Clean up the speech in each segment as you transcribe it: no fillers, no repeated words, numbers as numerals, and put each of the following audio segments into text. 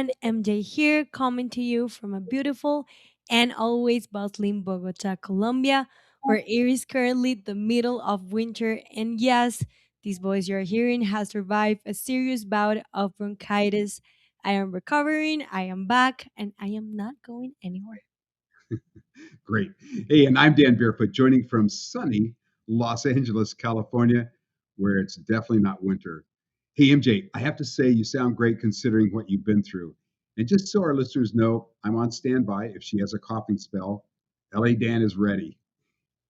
everyone. MJ here, coming to you from a beautiful and always bustling Bogota, Colombia, where it is currently the middle of winter. And yes, this voice you're hearing has survived a serious bout of bronchitis. I am recovering, I am back, and I am not going anywhere. Great. Hey, and I'm Dan Barefoot, joining from sunny Los Angeles, California, where it's definitely not winter. Hey, MJ, I have to say you sound great considering what you've been through. And just so our listeners know, I'm on standby if she has a coughing spell. LA Dan is ready.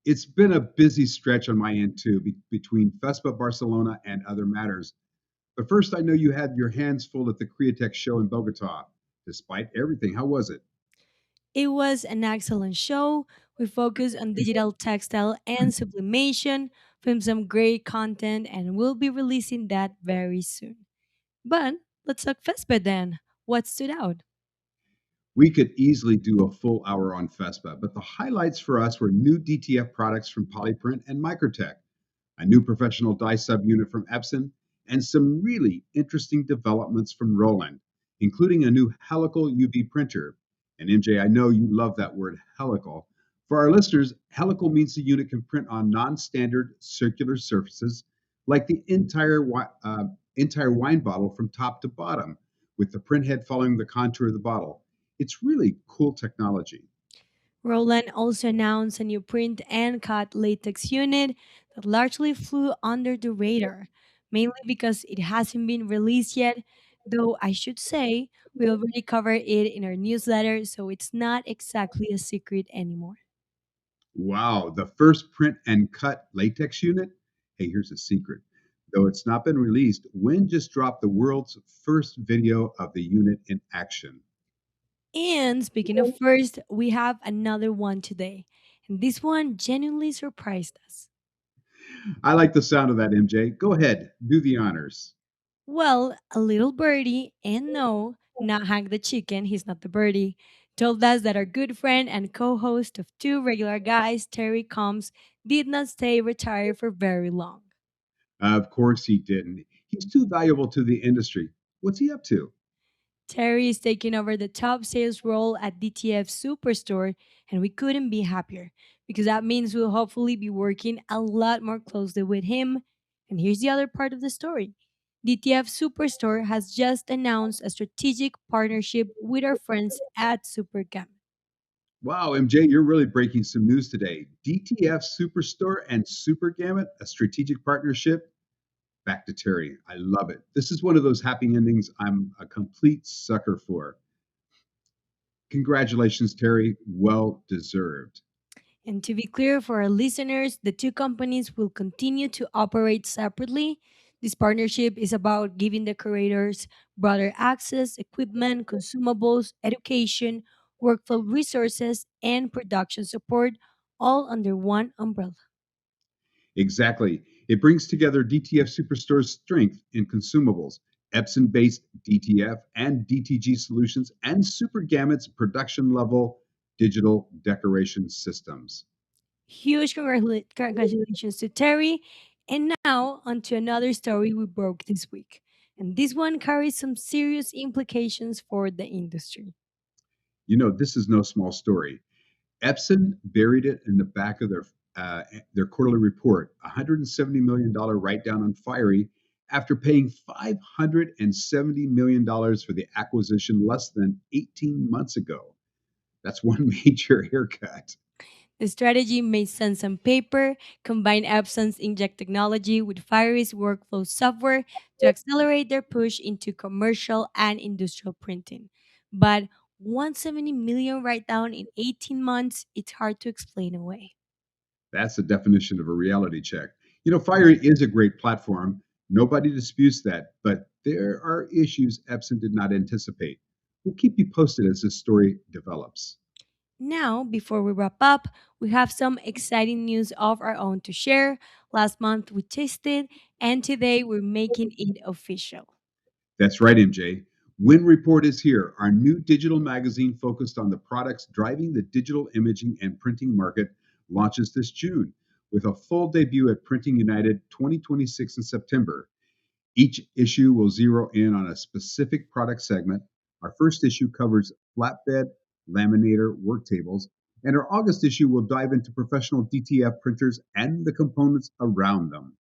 It's been a busy stretch on my end too, between FESPA Barcelona and other matters. But first, I know you had your hands full at the Createch show in Bogota. Despite everything, how was it? It was an excellent show. We focused on digital textile and sublimation, filmed some great content, and we'll be releasing that very soon. But let's talk FESPA then. What stood out? We could easily do a full hour on FESPA, but the highlights for us were new DTF products from Polyprint and Microtech, a new professional dye subunit from Epson, and some really interesting developments from Roland, including a new helical UV printer. And MJ, I know you love that word helical. For our listeners, helical means the unit can print on non-standard circular surfaces, like the entire wine bottle from top to bottom, with the print head following the contour of the bottle. It's really cool technology. Roland also announced a new print and cut latex unit that largely flew under the radar, mainly because it hasn't been released yet, though I should say we already covered it in our newsletter, so it's not exactly a secret anymore. Wow, the first print and cut latex unit? Hey, here's a secret. Though it's not been released, Win just dropped the world's first video of the unit in action. And speaking of first, we have another one today. And this one genuinely surprised us. I like the sound of that, MJ. Go ahead, do the honors. Well, a little birdie, and no, not Hank the chicken, he's not the birdie, told us that our good friend and co host of Two Regular Guys, Terry Combs, did not stay retired for very long. Of course he didn't. He's too valuable to the industry. What's he up to? Terry is taking over the top sales role at DTF Superstore, and we couldn't be happier because that means we'll hopefully be working a lot more closely with him. And here's the other part of the story: DTF Superstore has just announced a strategic partnership with our friends at Supercam. Wow, MJ, you're really breaking some news today. DTF Superstore and Super Gamut, a strategic partnership. Back to Terry. I love it. This is one of those happy endings I'm a complete sucker for. Congratulations, Terry. Well deserved. And to be clear for our listeners, the two companies will continue to operate separately. This partnership is about giving the creators broader access, equipment, consumables, education, workflow resources, and production support, all under one umbrella. Exactly. It brings together DTF Superstore's strength in consumables, Epson based DTF and DTG solutions, and Super Gamut's production level digital decoration systems. Huge congratulations to Terry. And now, on to another story we broke this week. And this one carries some serious implications for the industry. You know, this is no small story. Epson buried it in the back of their quarterly report, $170 million write down on Fiery after paying $570 million for the acquisition less than 18 months ago. That's one major haircut. The strategy made sense on paper, combined Epson's inkjet technology with Fiery's workflow software to accelerate their push into commercial and industrial printing. But 170 million write down in 18 months, it's hard to explain away. That's the definition of a reality check. You know, Fiery is a great platform. Nobody disputes that, but there are issues Epson did not anticipate. We'll keep you posted as this story develops. Now, before we wrap up, we have some exciting news of our own to share. Last month we tested, and today we're making it official. That's right, MJ. Win Report is here, our new digital magazine focused on the products driving the digital imaging and printing market, launches this June with a full debut at Printing United 2026 in September. Each issue will zero in on a specific product segment, Our first issue covers flatbed, laminator work tables, and our August issue will dive into professional DTF printers and the components around them.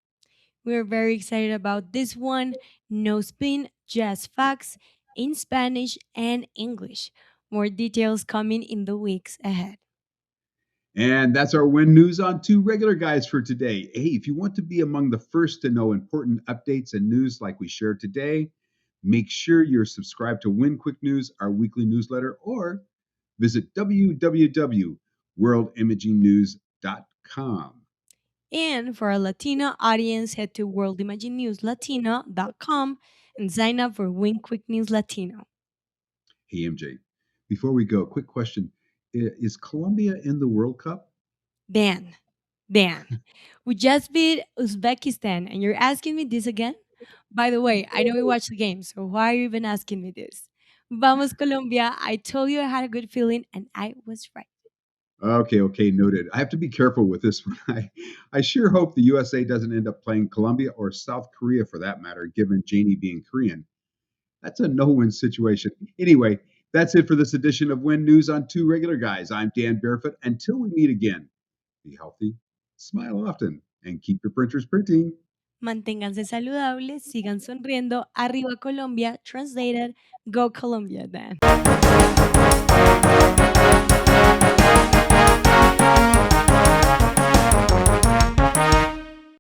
We're very excited about this one. No spin, just facts in Spanish and English. More details coming in the weeks ahead. And that's our Win News on Two regular guys for today. Hey, if you want to be among the first to know important updates and news like we shared today, make sure you're subscribed to Win Quick News, our weekly newsletter, or visit www.worldimagingnews.com. And for our Latino audience, head to worldimaginenewslatino.com and sign up for Win Quick News Latino. Hey, MJ, before we go, quick question. Is Colombia in the World Cup? Dan, Dan, we just beat Uzbekistan and you're asking me this again? By the way, I know we watched the game, so why are you even asking me this? Vamos Colombia, I told you I had a good feeling and I was right. Okay, noted. I have to be careful with this one. I sure hope the USA doesn't end up playing Colombia or South Korea for that matter, given Janie being Korean. That's a no-win situation. Anyway, that's it for this edition of Win News on Two Regular Guys. I'm Dan Barefoot. Until we meet again, be healthy, smile often, and keep your printers printing. Manténganse saludables, sigan sonriendo. Arriba Colombia, translated, go Colombia, Dan.